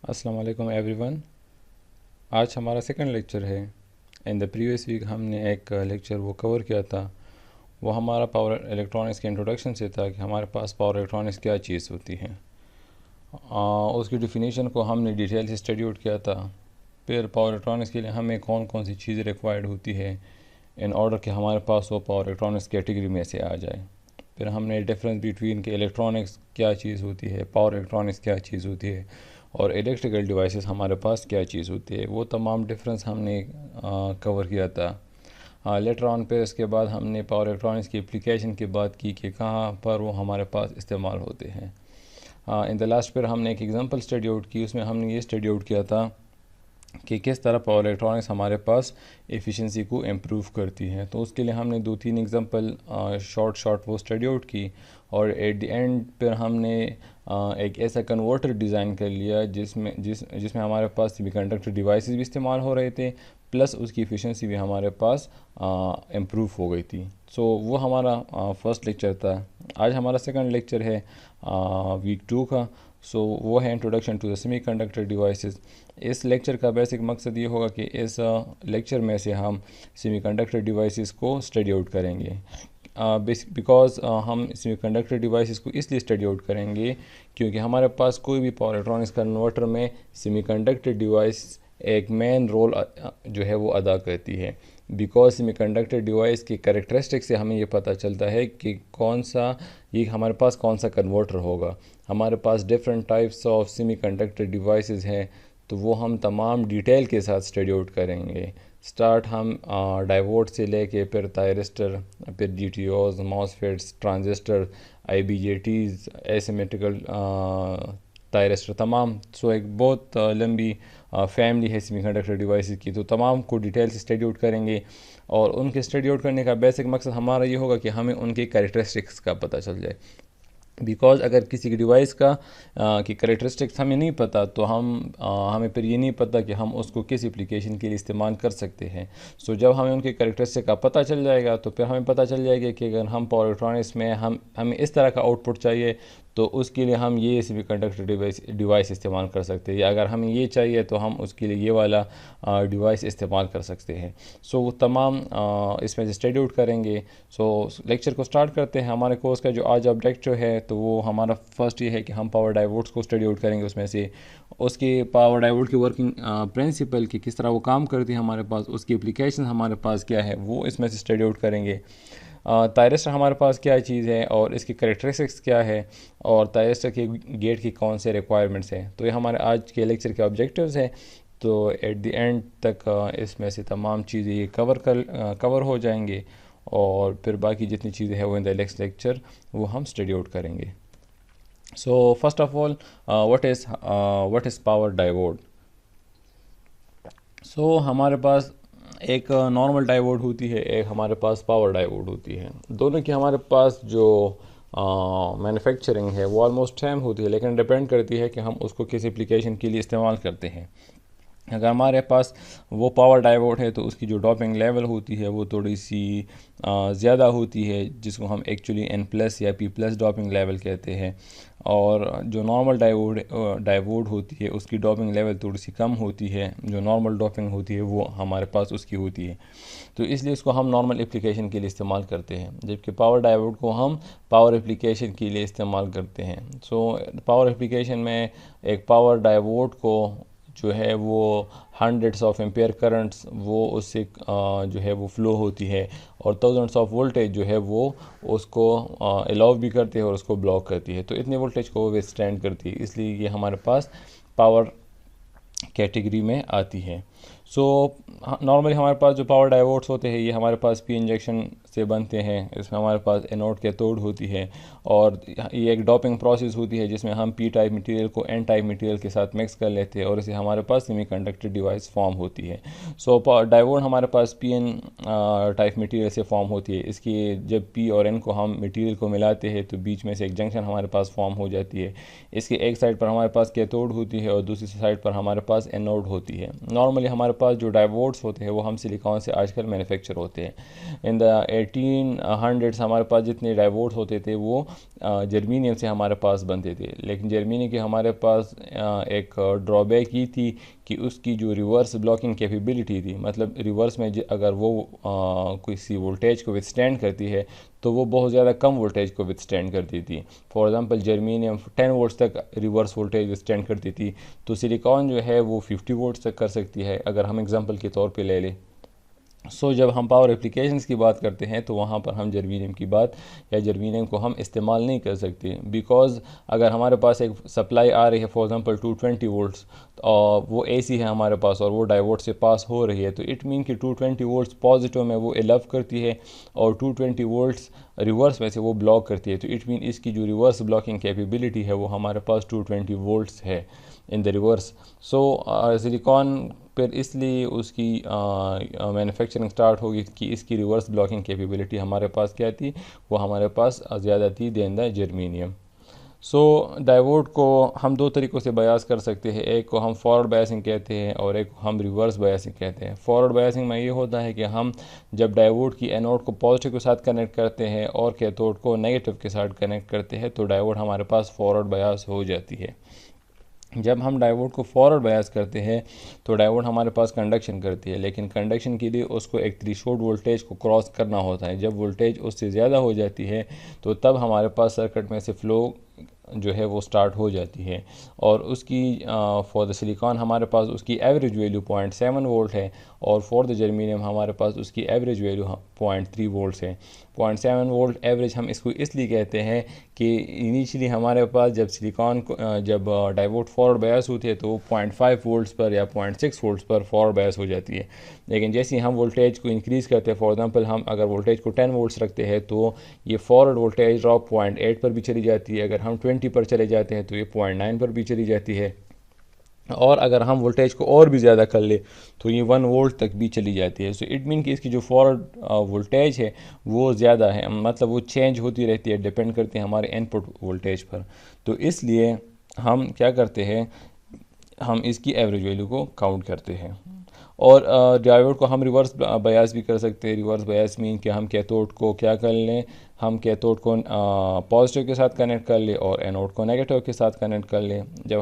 अस्सलाम वालेकुम एवरीवन। आज हमारा सेकंड लेक्चर है। इन द प्रीवियस वीक हमने एक लेक्चर वो कवर किया था। वो हमारा पावर इलेक्ट्रॉनिक्स के इंट्रोडक्शन से था कि हमारे पास पावर इलेक्ट्रॉनिक्स क्या चीज़ होती है। उसकी डिफिनीशन को हमने डिटेल से स्टडी आउट किया था। फिर पावर इलेक्ट्रॉनिक्स के लिए हमें कौन कौन सी चीज़ें रिक्वायर्ड होती है इन ऑर्डर कि हमारे पास वो पावर इलेक्ट्रॉनिक्स कैटेगरी में से आ जाए। फिर हमने डिफरेंस बिटवीन के इलेक्ट्रॉनिक्स क्या चीज़ होती है, पावर इलेक्ट्रॉनिक्स क्या चीज़ होती है और इलेक्ट्रिकल डिवाइसेस हमारे पास क्या चीज़ होती है, वो तमाम डिफरेंस हमने कवर किया था। लेटर ऑन पे इसके बाद हमने पावर इलेक्ट्रॉनिक्स की एप्लीकेशन की बात की कि कहाँ पर वो हमारे पास इस्तेमाल होते हैं। इन द लास्ट फिर हमने एक एग्ज़ाम्पल स्टडी आउट की। उसमें हमने ये स्टडी आउट किया था कि किस तरह पावर इलेक्ट्रॉनिक्स हमारे पास एफिशिएंसी को इम्प्रूव करती है। तो उसके लिए हमने 2-3 एग्जांपल शॉर्ट वो स्टडी आउट की और एट द एंड पर हमने एक ऐसा कन्वर्टर डिज़ाइन कर लिया जिसमें हमारे पास सेमीकंडक्टर डिवाइसेस भी इस्तेमाल हो रहे थे, प्लस उसकी एफिशिएंसी भी हमारे पास इम्प्रूव हो गई थी। सो वो हमारा फर्स्ट लेक्चर था। आज हमारा सेकंड लेक्चर है वीक 2 का। सो वो है introduction to the semiconductor devices. इस लेक्चर का बेसिक मकसद ये होगा कि इस लेक्चर में से हम सेमीकंडक्टर डिवाइसेस को स्टडी आउट करेंगे। बिकॉज़ हम सेमीकंडक्टर डिवाइसेस को इसलिए स्टडी आउट करेंगे क्योंकि हमारे पास कोई भी पावर इलेक्ट्रॉनिक्स कन्वर्टर में सेमीकंडक्टर डिवाइस एक मेन रोल जो है वो अदा करती है। बिकॉज सेमीकंडक्टर डिवाइस की कैरेक्टरिस्टिक से हमें ये पता चलता है कि ये हमारे पास कौन सा कन्वर्टर होगा। हमारे पास different types of semiconductor devices हैं, तो वो हम तमाम डिटेल के साथ स्टडी आउट करेंगे। स्टार्ट हम डायोड से लेके फिर थायरिस्टर, फिर GTOs, MOSFETs, transistor, IGBTs, asymmetrical thyristor, तमाम। सो एक बहुत लंबी फैमिली है सेमीकंडक्टर डिवाइसेस की, तो तमाम को डिटेल से स्टडी आउट करेंगे। और उनके स्टडी आउट करने का बेसिक मकसद हमारा ये होगा कि हमें उनकी कैरेक्टरिस्टिक्स का पता चल जाए। बिकॉज़ अगर किसी की डिवाइस की करेक्टरिस्टिक्स हमें नहीं पता तो हमें फिर ये नहीं पता कि हम उसको किस एप्लीकेशन के लिए इस्तेमाल कर सकते हैं। सो जब हमें उनके करेक्टरिस्टिक का पता चल जाएगा तो फिर हमें पता चल जाएगा कि अगर हम पावर इलेक्ट्रॉनिक्स में हमें इस तरह का आउटपुट चाहिए तो उसके लिए हम ये सेमीकंडक्टर डिवाइस इस्तेमाल कर सकते हैं, या अगर हमें ये चाहिए तो हम उसके लिए ये वाला डिवाइस इस्तेमाल कर सकते हैं। सो वो तमाम इसमें से स्टडी आउट करेंगे। सो लेक्चर को स्टार्ट करते हैं। हमारे कोर्स का जो आज ऑब्जेक्टिव है तो वो हमारा फर्स्ट ये है कि हम पावर डायोड्स को स्टडी आउट करेंगे। उसमें से उसके पावर डायोड की वर्किंग प्रिंसिपल की किस तरह वो काम करती है हमारे पास, उसकी एप्लीकेशन हमारे पास क्या है, वो इसमें से स्टडी आउट करेंगे। थायरिस्टर हमारे पास क्या चीज़ है और इसकी करेक्टरिस्टिक्स क्या है, और थायरिस्टर के गेट की कौन से रिक्वायरमेंट्स हैं। तो ये हमारे आज के लेक्चर के ऑब्जेक्टिव्स हैं। तो एट द एंड तक इसमें से तमाम चीज़ें ये कवर हो जाएंगे और फिर बाकी जितनी चीज़ें हैं वो इन द नेक्स्ट लेक्चर वो हम स्टडी आउट करेंगे। So first of all what is power diode. So हमारे पास एक नॉर्मल डायोड होती है, एक हमारे पास पावर डायोड होती है। दोनों की हमारे पास जो मैन्युफैक्चरिंग है वो ऑलमोस्ट सेम होती है, लेकिन डिपेंड करती है कि हम उसको किस एप्लीकेशन के लिए इस्तेमाल करते हैं। अगर हमारे पास वो पावर डायोड है तो उसकी जो डॉपिंग लेवल होती है वो थोड़ी सी ज़्यादा होती है, जिसको हम एक्चुअली N+ या P+ डॉपिंग लेवल कहते हैं। और जो नॉर्मल डायोड होती है उसकी डॉपिंग लेवल थोड़ी सी कम होती है, जो नॉर्मल डॉपिंग होती है वो हमारे पास उसकी होती है। तो इसलिए इसको हम नॉर्मल एप्लीकेशन के लिए इस्तेमाल करते हैं, जबकि पावर डायोड को हम पावर एप्लीकेशन के लिए इस्तेमाल करते हैं। सो पावर एप्लीकेशन में एक पावर डायोड को जो है वो हंड्रेड्स ऑफ एम्पेयर करंट्स वो उससे जो है वो फ़्लो होती है, और थाउजेंड्स ऑफ वोल्टेज जो है वो उसको अलाउ भी करती है और उसको ब्लॉक करती है। तो इतने वोल्टेज को वो विथस्टैंड करती है, इसलिए ये हमारे पास पावर कैटेगरी में आती है। सो नॉर्मली हमारे पास जो पावर डायोड्स होते हैं ये हमारे पास पी इंजेक्शन से बनते हैं। इसमें हमारे पास एनोड कैथोड होती है, और ये एक डॉपिंग प्रोसेस होती है जिसमें हम पी टाइप मटेरियल को एन टाइप मटेरियल के साथ मिक्स कर लेते हैं और इसे हमारे पास सेमीकंडक्टर डिवाइस फॉर्म होती है। सो डायोड हमारे पास पी एन टाइप मटेरियल से फॉर्म होती है। इसकी जब पी और एन को हम मटेरियल को मिलाते हैं तो बीच में से एक जंक्शन हमारे पास फॉर्म हो जाती है। इसके एक साइड पर हमारे पास कैथोड होती है और दूसरी साइड पर हमारे पास एनोड होती है। नॉर्मली हमारे पास जो डायोड्स होते हैं वो हम सिलिकॉन से आजकल मैन्युफैक्चर होते हैं। इन द 1800s हमारे पास जितने डायोड्स होते थे वो जर्मीनियम से हमारे पास बनते थे, लेकिन जर्मीनियम की हमारे पास एक ड्रॉबैक ये थी कि उसकी जो रिवर्स ब्लॉकिंग कैपेबिलिटी थी, मतलब रिवर्स में अगर वो किसी वोल्टेज को विथस्टैंड करती है तो वो बहुत ज़्यादा कम वोल्टेज को विथस्टैंड करती थी। फॉर एग्जांपल जर्मीनियम 10 वोल्ट्स तक रिवर्स वोल्टेज विथस्टैंड करती थी, तो सिलिकॉन जो है वो 50 वोल्ट्स तक कर सकती है, अगर हम एग्जांपल के तौर पे ले लें। जब हम पावर एप्लीकेशंस की बात करते हैं तो वहाँ पर हम जर्मीनियम की बात या जर्मीनियम को हम इस्तेमाल नहीं कर सकते, बिकॉज़ अगर हमारे पास एक सप्लाई आ रही है फॉर एग्जांपल 220 वोल्ट्स और वो एसी है हमारे पास और वो डायोड से पास हो रही है, तो इट मीन कि 220 वोल्ट्स पॉजिटिव में वो एलव करती है और 220 वोल्ट्स रिवर्स में से वो ब्लॉक करती है, तो इट मीन इसकी जो रिवर्स ब्लॉकिंग कैपेबिलिटी है वो हमारे पास 220 वोल्ट्स है इन द रिवर्स। सिलिकॉन फिर इसलिए उसकी मैन्युफैक्चरिंग स्टार्ट होगी कि इसकी रिवर्स ब्लॉकिंग कैपेबिलिटी हमारे पास क्या थी, वो हमारे पास ज़्यादा थी देन द जर्मीनियम। डायोड को हम दो तरीक़ों से बयास कर सकते हैं, एक को हम फॉरवर्ड बायसिंग कहते हैं और एक को हम रिवर्स बायसिंग कहते हैं। फॉरवर्ड बायसिंग में ये होता है कि हम जब डायोड की एनोड को पॉजिटिव के साथ कनेक्ट करते हैं और कैथोड को नेगेटिव के साथ कनेक्ट करते हैं तो डायोड हमारे पास फॉरवर्ड बायस हो जाती है। जब हम डायोड को फॉरवर्ड बायस करते हैं तो डायोड हमारे पास कंडक्शन करती है, लेकिन कंडक्शन के लिए उसको एक थ्रेशोल्ड वोल्टेज को क्रॉस करना होता है। जब वोल्टेज उससे ज़्यादा हो जाती है तो तब हमारे पास सर्किट में से फ़्लो जो है वो स्टार्ट हो जाती है और उसकी फॉर द सिलिकॉन हमारे पास उसकी एवरेज वैल्यू 0.7 वोल्ट है और फॉर द जर्मीनियम हमारे पास उसकी एवरेज वैल्यू 0.3 वोल्ट है। 0.7 वोल्ट एवरेज हम इसको इसलिए कहते हैं कि इनिशियली हमारे पास जब सिलिकॉन को जब डायोड फॉरवर्ड बायस होती है तो वो 0.5 वोल्ट्स पर या 0.6 वोल्ट्स पर फॉरवर्ड बायस हो जाती है, लेकिन जैसे ही हम वोल्टेज को इंक्रीज़ करते हैं, फॉर एग्जांपल हम अगर वोल्टेज को 10 वोल्ट्स रखते हैं तो ये फॉरवर्ड वोल्टेज ड्रॉप 0.8 पर भी चली जाती है, अगर हम 20 पर चले जाते हैं तो ये 0.9 पर भी चली जाती है और अगर हम वोल्टेज को और भी ज़्यादा कर ले तो ये 1 वोल्ट तक भी चली जाती है। इट मीन कि इसकी जो फॉरवर्ड वोल्टेज है वो ज़्यादा है, मतलब वो चेंज होती रहती है, डिपेंड करती है हमारे इनपुट वोल्टेज पर। तो इसलिए हम क्या करते हैं, हम इसकी एवरेज वैल्यू को काउंट करते हैं। और डायोड को हम रिवर्स बायस भी कर सकते हैं। रिवर्स बायस मीन कि हम कैथोड को क्या कर लें, हम कैथोड को पॉजिटिव के साथ कनेक्ट कर लें और एनोड को नेगेटिव के साथ कनेक्ट कर लें। जब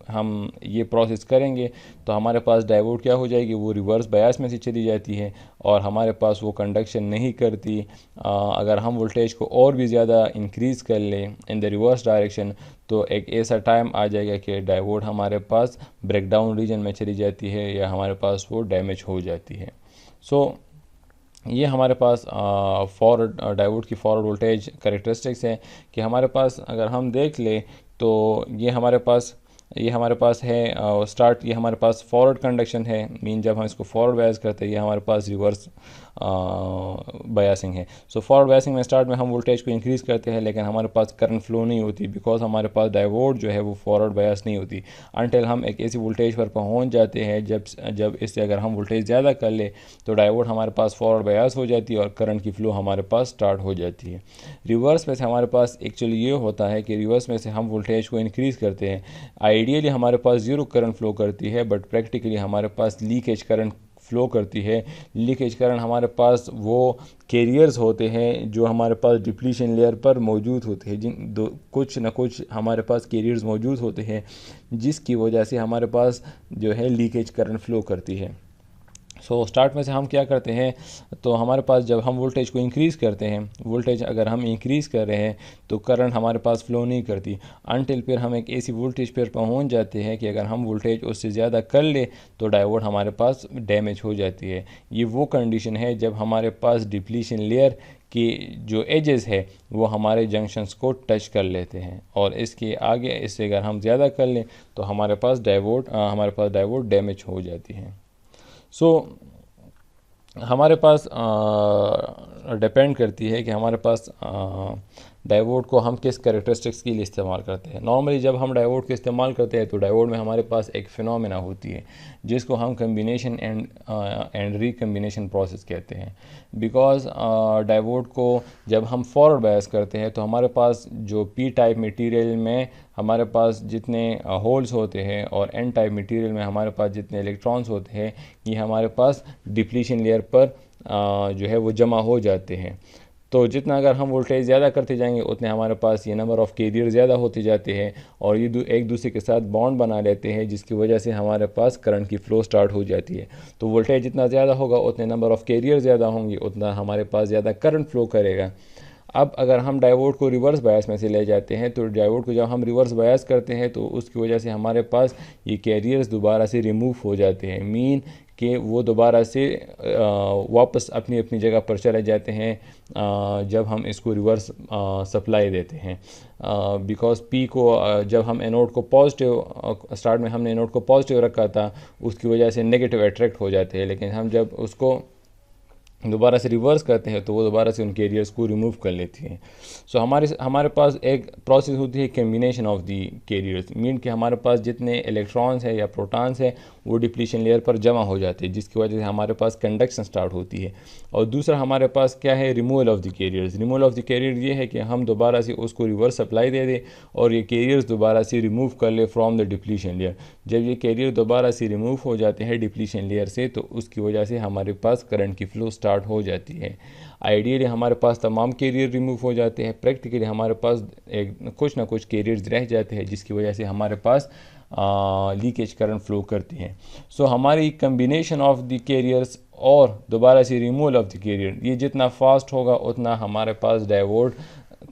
हम ये प्रोसेस करेंगे तो हमारे पास डायोड क्या हो जाएगी, वो रिवर्स बायस में से चली जाती है और हमारे पास वो कंडक्शन नहीं करती। अगर हम वोल्टेज को और भी ज़्यादा इंक्रीज़ कर लें इन द रिवर्स डायरेक्शन तो एक ऐसा टाइम आ जाएगा कि डायोड हमारे पास ब्रेकडाउन रीजन में चली जाती है या हमारे पास वो डैमेज हो जाती है। ये हमारे पास फॉरवर्ड डायोड की फॉरवर्ड वोल्टेज कैरेक्टरिस्टिक्स है कि हमारे पास अगर हम देख ले तो ये हमारे पास है स्टार्ट, ये हमारे पास फॉरवर्ड कंडक्शन है, मीन जब हम इसको फॉरवर्ड बायस करते हैं ये हमारे पास रिवर्स बायसिंग है। फॉरवर्ड बायसिंग में स्टार्ट में हम वोल्टेज को इंक्रीज़ करते हैं लेकिन हमारे पास करंट फ्लो नहीं होती, बिकॉज हमारे पास डायोड जो है वो फॉरवर्ड बायस नहीं होती अनटिल हम एक ऐसी वोल्टेज पर पहुंच जाते हैं जब इससे अगर हम वोल्टेज ज़्यादा कर ले तो डायोड हमारे पास फॉरवर्ड बायस हो जाती है और करंट की फ़्लो हमारे पास स्टार्ट हो जाती है। रिवर्स में से हमारे पास एक्चुअली ये होता है कि रिवर्स में से हम वोल्टेज को इंक्रीज़ करते हैं। आइडियली हमारे पास ज़ीरो करंट फ्लो करती है बट प्रैक्टिकली हमारे पास लीकेज करंट फ्लो करती है। लीकेज करंट हमारे पास वो कैरियर्स होते हैं जो हमारे पास डिप्लीशन लेयर पर मौजूद होते हैं, कुछ ना कुछ हमारे पास कैरियर्स मौजूद होते हैं जिसकी वजह से हमारे पास जो है लीकेज करंट फ्लो करती है। स्टार्ट में से हम क्या करते हैं, तो हमारे पास जब हम वोल्टेज को इंक्रीज़ करते हैं, वोल्टेज अगर हम इंक्रीज़ कर रहे हैं तो करंट हमारे पास फ़्लो नहीं करती अनटिल फिर हम एक ऐसी वोल्टेज पर पहुंच जाते हैं कि अगर हम वोल्टेज उससे ज़्यादा कर ले तो डायोड हमारे पास डैमेज हो जाती है। ये वो कंडीशन है जब हमारे पास डिप्लीशन लेयर की जो एजेस है वो हमारे जंक्शंस को टच कर लेते हैं और इसके आगे इससे अगर हम ज़्यादा कर लें तो हमारे पास डायोड डैमेज हो जाती है। हमारे पास डिपेंड करती है कि हमारे पास डायोड को हम किस कैरेक्टरिस्टिक्स के लिए इस्तेमाल करते हैं। नॉर्मली जब हम डायोड को इस्तेमाल करते हैं तो डायोड में हमारे पास एक फिनोमेना होती है जिसको हम कम्बिनेशन एंड रिकम्बिनेशन प्रोसेस कहते हैं। बिकॉज डायोड को जब हम फॉरवर्ड बायस करते हैं तो हमारे पास जो पी टाइप मटेरियल में हमारे पास जितने होल्स होते हैं और एन टाइप मटेरियल में हमारे पास जितने इलेक्ट्रॉन्स होते हैं ये हमारे पास डिप्लीशन लेयर पर जो है वो जमा हो जाते हैं। तो जितना अगर हम वोल्टेज ज़्यादा करते जाएंगे उतने हमारे पास ये नंबर ऑफ़ कैरियर ज़्यादा होते जाते हैं और ये एक दूसरे के साथ बॉन्ड बना लेते हैं, जिसकी वजह से हमारे पास करंट की फ़्लो स्टार्ट हो जाती है। तो वोल्टेज जितना ज़्यादा होगा उतने नंबर ऑफ़ कैरियर ज़्यादा होंगे, उतना हमारे पास ज़्यादा करंट फ्लो करेगा। अब अगर हम डायोड को रिवर्स बायस में से ले जाते हैं तो डायोड को जब हम रिवर्स बायस करते हैं तो उसकी वजह से हमारे पास ये कैरियर्स दोबारा से रिमूव हो जाते हैं, मीन कि वो दोबारा से वापस अपनी अपनी जगह पर चले जाते हैं जब हम इसको रिवर्स सप्लाई देते हैं। बिकॉज पी को जब हम एनोड को पॉजिटिव स्टार्ट में हमने एनोड को पॉजिटिव रखा था उसकी वजह से नेगेटिव अट्रैक्ट हो जाते हैं, लेकिन हम जब उसको दोबारा से रिवर्स करते हैं तो वो दोबारा से उन कैरियर्स को रिमूव कर लेती हैं। सो हमारे पास एक प्रोसेस होती है combination of the carriers, mean कि हमारे पास जितने इलेक्ट्रॉन्स हैं या प्रोटॉन्स हैं वो डिप्लीशन लेयर पर जमा हो जाते हैं, जिसकी वजह से हमारे पास कंडक्शन स्टार्ट होती है। और दूसरा हमारे पास क्या है, removal of the carriers. Removal of the carrier ये है कि हम दोबारा से उसको रिवर्स सप्लाई दे दें और ये कैरियर्स दोबारा से रिमूव कर ले फ्रॉम द डिप्लीशन लेयर। जब ये कैरियर दोबारा से रिमूव हो जाते हैं डिप्लीशन लेयर से तो उसकी वजह से हमारे पास करंट की फ़्लो स्टार्ट हो जाती है। आइडियली हमारे पास तमाम कैरियर रिमूव हो जाते हैं, प्रैक्टिकली हमारे पास कुछ ना कुछ कैरियर्स रह जाते हैं जिसकी वजह से हमारे पास लीकेज करंट फ्लो करती हैं। सो हमारी कम्बिनेशन ऑफ द कैरियर्स और दोबारा से रिमूवल ऑफ द कैरियर ये जितना फास्ट होगा उतना हमारे पास डायोड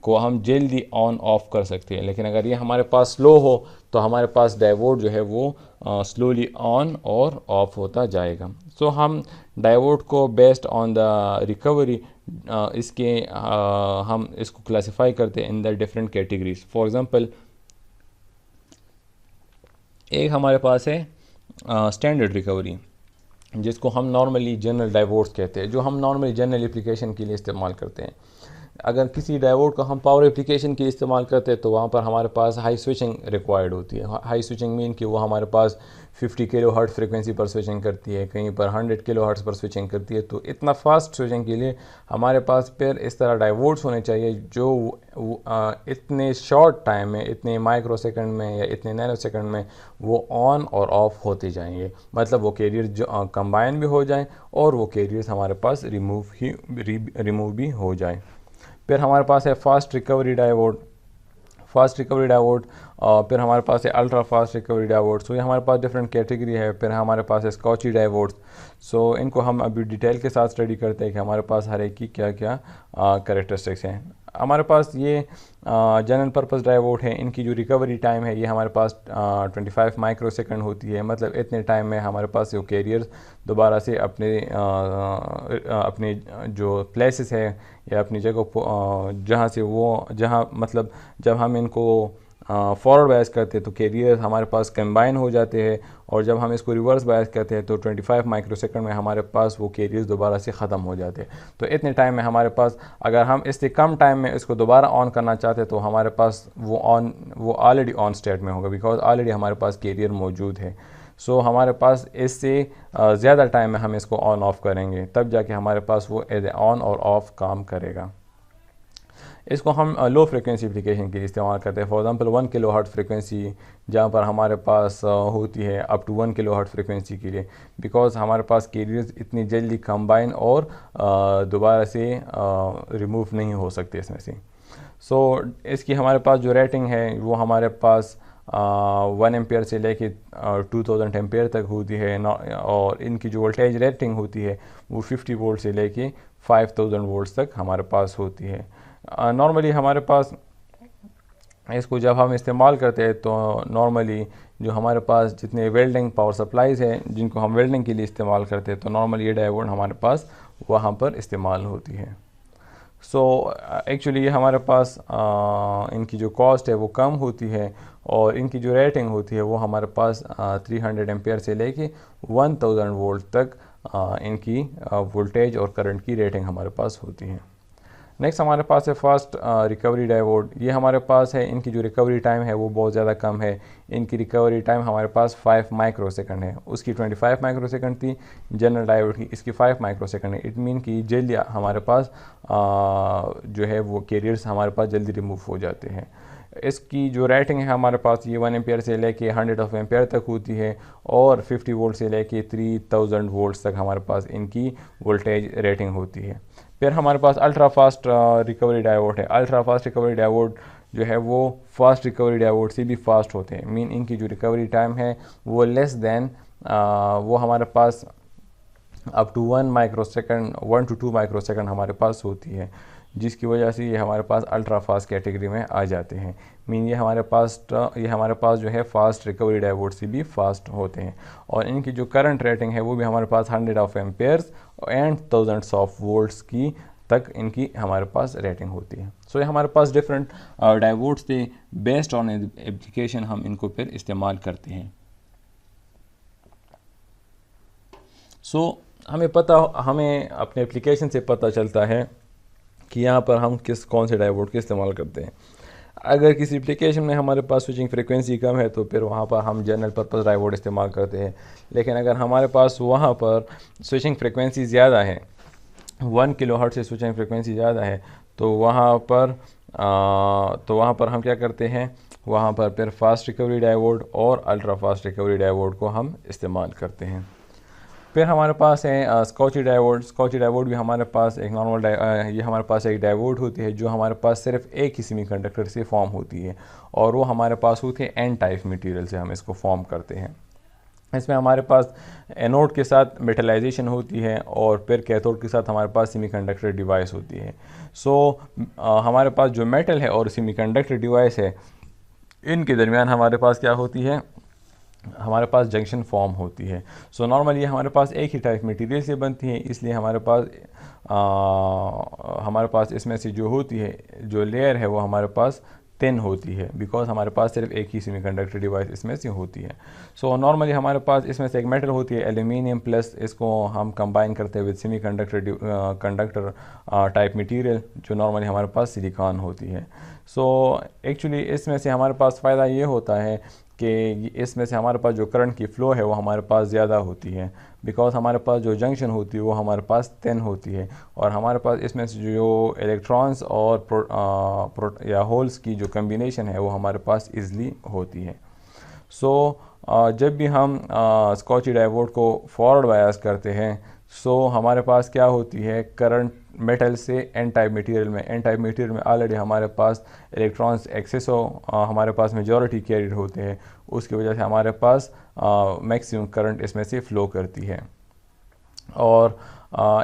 को हम जल्दी ऑन ऑफ कर सकते हैं, लेकिन अगर ये हमारे पास स्लो हो तो हमारे पास डायोड जो है वो स्लोली ऑन और ऑफ होता जाएगा। सो हम डायोड को बेस्ड ऑन द रिकवरी इसके हम इसको क्लासिफाई करते हैं in the different categories. For example एक हमारे पास है स्टैंडर्ड रिकवरी जिसको हम नॉर्मली जनरल डायोड्स कहते हैं, जो हम नॉर्मली जनरल एप्लीकेशन के लिए इस्तेमाल करते हैं। अगर किसी डायोड को हम पावर एप्लीकेशन के लिए इस्तेमाल करते हैं तो वहाँ पर हमारे पास हाई स्विचिंग रिक्वायर्ड होती है। हाई स्विचिंग मीन कि वो हमारे पास 50 किलो हर्ट्ज़ फ्रीक्वेंसी पर स्विचिंग करती है, कहीं पर 100 किलो हर्ट्ज़ पर स्विचिंग करती है। तो इतना फास्ट स्विचिंग के लिए हमारे पास फिर इस तरह डायोड्स होने चाहिए जो इतने शॉर्ट टाइम में, इतने माइक्रो सेकंड में या इतने नैनो सेकंड में वो ऑन और ऑफ होते जाएंगे। मतलब वो कैरियर जो कंबाइन भी हो जाएं और वो कैरियर्स हमारे पास रिमूव भी हो जाए। फिर हमारे पास है फास्ट रिकवरी डायोड, फिर हमारे पास है अल्ट्रा फास्ट रिकवरी डायोड। सो ये हमारे पास डिफरेंट कैटेगरी है। फिर हमारे पास है स्कॉची डायोड्स। सो इनको हम अभी डिटेल के साथ स्टडी करते हैं कि हमारे पास हर एक की क्या क्या कैरेक्टरिस्टिक्स हैं। हमारे पास ये जनरल पर्पस डायोड है, इनकी जो रिकवरी टाइम है ये हमारे पास 25 माइक्रो सेकंड होती है। मतलब इतने टाइम में हमारे पास वो कैरियर्स दोबारा से अपने जो प्लेसेस है या अपनी जगह जहाँ मतलब जब हम इनको फॉरवर्ड बायस करते हैं तो कैरियर हमारे पास कंबाइन हो जाते हैं, और जब हम इसको रिवर्स बायस करते हैं तो 25 माइक्रो सेकंड में हमारे पास वो कैरियर्स दोबारा से ख़त्म हो जाते हैं। तो इतने टाइम में हमारे पास, अगर हम इससे कम टाइम में इसको दोबारा ऑन करना चाहते हैं तो हमारे पास वो ऑलरेडी ऑन स्टेट में होगा, बिकॉज ऑलरेडी हमारे पास कैरियर मौजूद है। सो हमारे पास इससे ज़्यादा टाइम में हम इसको ऑन ऑफ़ करेंगे तब जाके हमारे पास वो एज ऑन और ऑफ़ काम करेगा। इसको हम लो फ्रिक्वेंसी एप्लीकेशन के लिए इस्तेमाल करते हैं। For example 1 kilo hertz frequency जहाँ पर हमारे पास होती है up to 1 kilo hertz frequency के लिए, बिकॉज हमारे पास कैरियर्स इतनी जल्दी कंबाइन और दोबारा से रिमूव नहीं हो सकते इसमें से। सो इसकी हमारे पास जो रेटिंग है वो हमारे पास 1 एम्पेयर से लेके 2000 एम्पेयर तक होती है, और इनकी जो वोल्टेज रेटिंग होती है वो 50 वोल्ट से लेके 5000 वोल्ट तक हमारे पास होती है। नॉर्मली हमारे पास इसको जब हम इस्तेमाल करते हैं तो नॉर्मली जो हमारे पास जितने वेल्डिंग पावर सप्लाईज़ हैं जिनको हम वेल्डिंग के लिए इस्तेमाल करते हैं तो नॉर्मली ये डायोड हमारे पास वहाँ पर इस्तेमाल होती है। सो एक्चुअली ये हमारे पास इनकी जो कॉस्ट है वो कम होती है, और इनकी जो रेटिंग होती है वो हमारे पास 300 एम्पेयर से लेके 1000 वोल्ट तक इनकी वोल्टेज और करंट की रेटिंग हमारे पास होती है। नेक्स्ट हमारे पास है फास्ट रिकवरी डायोड। ये हमारे पास है, इनकी जो रिकवरी टाइम है वो बहुत ज़्यादा कम है। इनकी रिकवरी टाइम हमारे पास 5 माइक्रोसेकंड है। उसकी 25 माइक्रोसेकंड थी जनरल डायोड की, इसकी 5 माइक्रोसेकंड है। इट मीन कि जल्दी हमारे पास जो है वो कैरियर्स हमारे पास जल्दी रिमूव हो जाते हैं। इसकी जो रेटिंग है हमारे पास ये 1 एम्पेयर से लेके 100 एम्पेयर तक होती है और 50 वोल्ट से लेके 3000 वोल्ट्स तक हमारे पास इनकी वोल्टेज रेटिंग होती है। फिर हमारे पास अल्ट्रा फास्ट रिकवरी डायोड है। अल्ट्रा फास्ट रिकवरी डायोड जो है वो फास्ट रिकवरी डायोड से भी फास्ट होते हैं। मीन इनकी जो रिकवरी टाइम है वो लेस दैन वो हमारे पास up to 1 microsecond 1 to 2 microsecond हमारे पास होती है, जिसकी वजह से ये हमारे पास अल्ट्रा फास्ट कैटेगरी में आ जाते हैं। मीन ये हमारे पास जो है फास्ट रिकवरी डायोड से भी फास्ट होते हैं। और इनकी जो करंट रेटिंग है वो भी हमारे पास 100 Ampere's and thousands of volts की तक इनकी हमारे पास रेटिंग होती है। सो ये हमारे पास डिफरेंट डायोड्स थे, बेस्ड ऑन एप्लीकेशन हम इनको फिर इस्तेमाल करते हैं। हमें अपने एप्लीकेशन से पता चलता है कि यहाँ पर हम कौन से डायोड का इस्तेमाल करते हैं। अगर किसी एप्लीकेशन में हमारे पास स्विचिंग फ्रीक्वेंसी कम है तो फिर वहाँ पर हम जनरल पर्पस डायोड इस्तेमाल करते हैं। लेकिन अगर हमारे पास वहाँ पर स्विचिंग फ्रीक्वेंसी ज़्यादा है, 1 किलोहर्ट्ज़ से स्विचिंग फ्रीक्वेंसी ज़्यादा है, तो वहाँ पर हम क्या करते हैं, वहाँ पर फिर फास्ट रिकवरी डायोड और अल्ट्रा फास्ट रिकवरी डायोड को हम इस्तेमाल करते हैं। फिर हमारे पास है स्कॉची डायोड। स्कॉची डायोड भी हमारे पास एक नॉर्मल ये हमारे पास एक डायोड होती है जो हमारे पास सिर्फ एक ही सेमीकंडक्टर से फॉर्म होती है और वो हमारे पास होती है एन टाइप मटेरियल से हम इसको फॉर्म करते हैं। इसमें हमारे पास एनोड के साथ मेटलाइजेशन होती है और फिर कैथोड के साथ हमारे पास सेमीकंडक्टर डिवाइस होती है। हमारे पास जो मेटल है और सेमीकंडक्टर डिवाइस है, इनके दरमियान हमारे पास क्या होती है, हमारे पास जंक्शन फॉर्म होती है। नॉर्मली हमारे पास एक ही टाइप मटेरियल से बनती है, इसलिए हमारे पास इसमें से जो होती है, जो लेयर है वो हमारे पास थिन होती है, बिकॉज हमारे पास सिर्फ एक ही सेमीकंडक्टर डिवाइस इसमें से होती है। नॉर्मली हमारे पास इसमें से एक मेटल होती है एल्यूमिनियम, प्लस इसको हम कंबाइन करते हैं विद कंडक्टर टाइप मटेरियल जो नॉर्मली हमारे पास सिलिकॉन होती है। एक्चुअली इसमें से हमारे पास फ़ायदा ये होता है कि इसमें से हमारे पास जो करंट की फ़्लो है वो हमारे पास ज़्यादा होती है, बिकॉज हमारे पास जो जंक्शन होती है वो हमारे पास थिन होती है और हमारे पास इसमें से जो इलेक्ट्रॉन्स और या होल्स की जो कम्बिनेशन है वो हमारे पास ईज़िली होती है। जब भी हम स्कॉची डायोड को फॉरवर्ड बायस करते हैं, हमारे पास क्या होती है, करंट मेटल से एन टाइप मटेरियल में ऑलरेडी हमारे पास इलेक्ट्रॉन्स एक्सेस हमारे पास मेजॉरिटी कैरियर होते हैं, उसकी वजह से हमारे पास मैक्सिमम करंट इसमें से फ़्लो करती है। और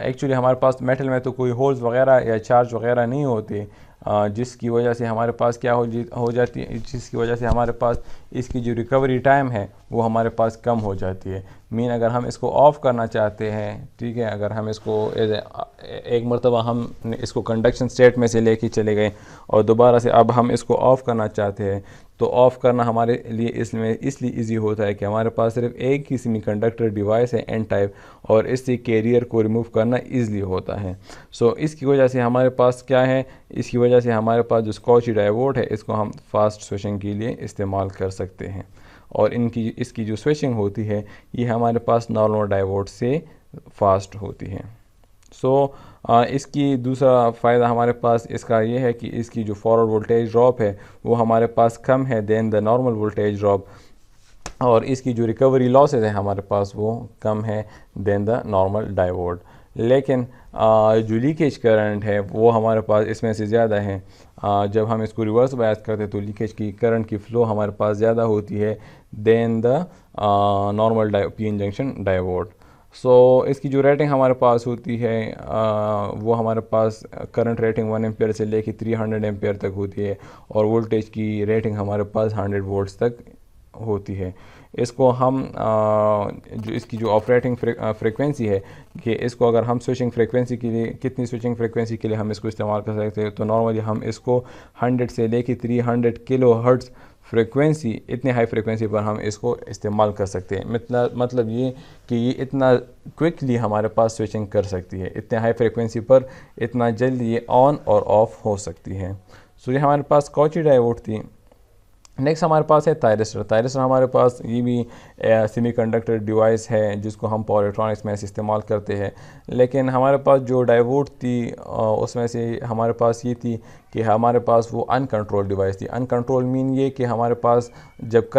एक्चुअली हमारे पास मेटल में तो कोई होल्स वगैरह या चार्ज वगैरह नहीं होते, जिसकी वजह से हमारे पास क्या हो जाती है, जिसकी वजह से हमारे पास इसकी जो रिकवरी टाइम है वो हमारे पास कम हो जाती है। मीन अगर हम इसको ऑफ़ करना चाहते हैं, ठीक है, अगर हम इसको एक मरतबा हम इसको कंडक्शन स्टेट में से लेके चले गए और दोबारा से अब हम इसको ऑफ़ करना चाहते हैं, तो ऑफ़ करना हमारे लिए इसलिए ईजी होता है कि हमारे पास सिर्फ एक ही सेमीकंडक्टर डिवाइस है एन टाइप और इससे कैरियर को रिमूव करना ईज़िली होता है। इसकी वजह से हमारे पास क्या है, इसकी वजह से हमारे पास जो स्कॉची डायोड है इसको हम फास्ट स्विचिंग के लिए इस्तेमाल कर सकते हैं और इसकी जो स्विचिंग होती है ये हमारे पास नॉर्मल डायोड से फास्ट होती है। इसकी दूसरा फ़ायदा हमारे पास इसका ये है कि इसकी जो फॉरवर्ड वोल्टेज ड्रॉप है वो हमारे पास कम है than the normal voltage drop, और इसकी जो रिकवरी लॉसेज है हमारे पास वो कम है देन द नॉर्मल डायोड। लेकिन जो लीकेज करंट है वो हमारे पास इसमें से ज़्यादा है। जब हम इसको रिवर्स बायस करते हैं तो लीकेज की करंट की फ़्लो हमारे पास ज़्यादा होती है than the normal PN junction diode. इसकी जो रेटिंग हमारे पास होती है वो हमारे पास करंट रेटिंग 1 एम्पेयर से लेके 300 एम्पेयर तक होती है और वोल्टेज की रेटिंग हमारे पास 100 वोल्ट्स तक होती है। इसको हम जो इसकी जो ऑपरेटिंग फ्रीक्वेंसी है कि इसको अगर हम स्विचिंग फ्रीक्वेंसी के लिए कितनी स्विचिंग फ्रीक्वेंसी के लिए हम इसको इस्तेमाल कर सकते हैं, तो नॉर्मली हम इसको 100 से लेके 300 किलो हर्ट्ज़ फ्रिक्वेंसी, इतने हाई फ्रिक्वेंसी पर हम इसको इस्तेमाल कर सकते हैं। मतलब ये कि ये इतना क्विकली हमारे पास स्विचिंग कर सकती है, इतने हाई फ्रिक्वेंसी पर इतना जल्दी ये ऑन और ऑफ हो सकती है। सो ये हमारे पास कॉची डायोड थी। नेक्स्ट हमारे पास है थायरिस्टर। थायरिस्टर हमारे पास ये भी सेमीकंडक्टर डिवाइस है जिसको हम पावर इलेक्ट्रॉनिक्स में इस्तेमाल करते हैं। लेकिन हमारे पास जो डायोड थी उसमें से हमारे पास ये थी कि हमारे पास वो अनकंट्रोल डिवाइस थी। अनकंट्रोल मीन ये कि हमारे पास जब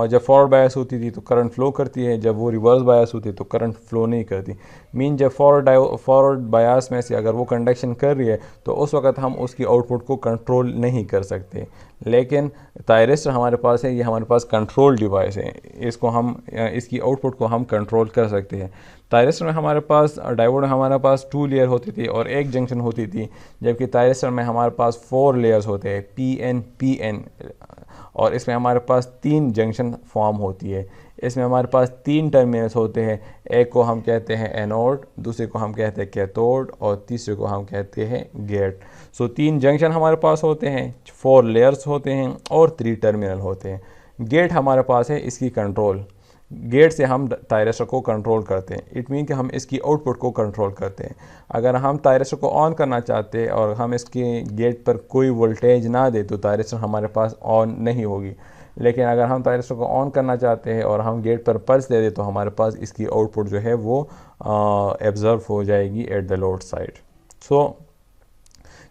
जब फॉरवर्ड बायस होती थी तो करंट फ्लो करती है, जब वो रिवर्स बायस होती है तो करंट फ्लो नहीं करती। मीन जब फॉरवर्ड बायस में से अगर वो कंडक्शन कर रही है तो उस वक्त हम उसकी आउटपुट को कंट्रोल नहीं कर सकते। लेकिन थायरिस्टर हमारे पास है, ये हमारे पास कंट्रोल डिवाइस है, इसको हम इसकी आउटपुट को हम कंट्रोल कर सकते हैं। थायरिस्टर में हमारे पास डायोड में हमारे पास 2 लेयर होती थी और एक जंक्शन होती थी, जबकि थायरिस्टर में हमारे पास 4 लेयर्स होते हैं, PN, और इसमें हमारे पास 3 जंक्शन फॉर्म होती है। इसमें हमारे पास 3 टर्मिनल्स होते हैं, एक को हम कहते हैं एनोड, दूसरे को हम कहते हैं कैथोड और तीसरे को हम कहते हैं गेट। सो 3 जंक्शन हमारे पास होते हैं, 4 लेयर्स होते हैं और 3 टर्मिनल होते हैं। गेट हमारे पास है इसकी कंट्रोल, गेट से हम थायरिस्टर को कंट्रोल करते हैं। इट मीन कि हम इसकी आउटपुट को कंट्रोल करते हैं। अगर हम थायरिस्टर को ऑन करना चाहते हैं और हम इसके गेट पर कोई वोल्टेज ना दे तो थायरिस्टर हमारे पास ऑन नहीं होगी। लेकिन अगर हम थायरिस्टर को ऑन करना चाहते हैं और हम गेट पर पल्स दे दें तो हमारे पास इसकी आउटपुट जो है वो एब्जर्व हो जाएगी एट द लोड साइड। सो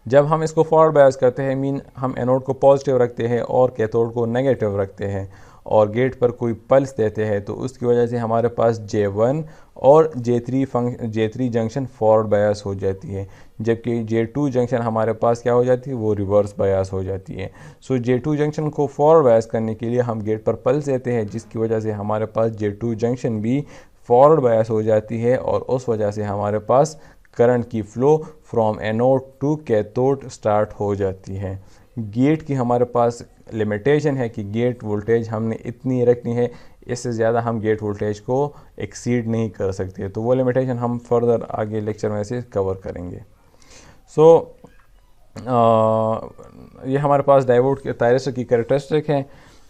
जब हम इसको फॉरवर्ड बायस करते हैं, मीन हम एनोड को पॉजिटिव रखते हैं और कैथोड को नेगेटिव रखते हैं और गेट पर कोई पल्स देते हैं, तो उसकी वजह से हमारे पास J1 और J3 जंक्शन फॉरवर्ड बायस हो जाती है, जबकि J2 जंक्शन हमारे पास क्या हो जाती है, वो रिवर्स बायस हो जाती है। सो J2 जंक्शन को फॉरवर्ड बायस करने के लिए हम गेट पर पल्स देते हैं, जिसकी वजह से हमारे पास J2 जंक्शन भी फॉरवर्ड बायस हो जाती है और उस वजह से हमारे पास करंट की flow from anode to cathode start हो जाती है। गेट की हमारे पास लिमिटेशन है कि गेट वोल्टेज हमने इतनी रखनी है, इससे ज़्यादा हम गेट वोल्टेज को एक्सीड नहीं कर सकते। तो वो लिमिटेशन हम फर्दर आगे लेक्चर में से कवर करेंगे। सो ये हमारे पास डायोड के थायरिस्टर की कैरेक्टरिस्टिक है।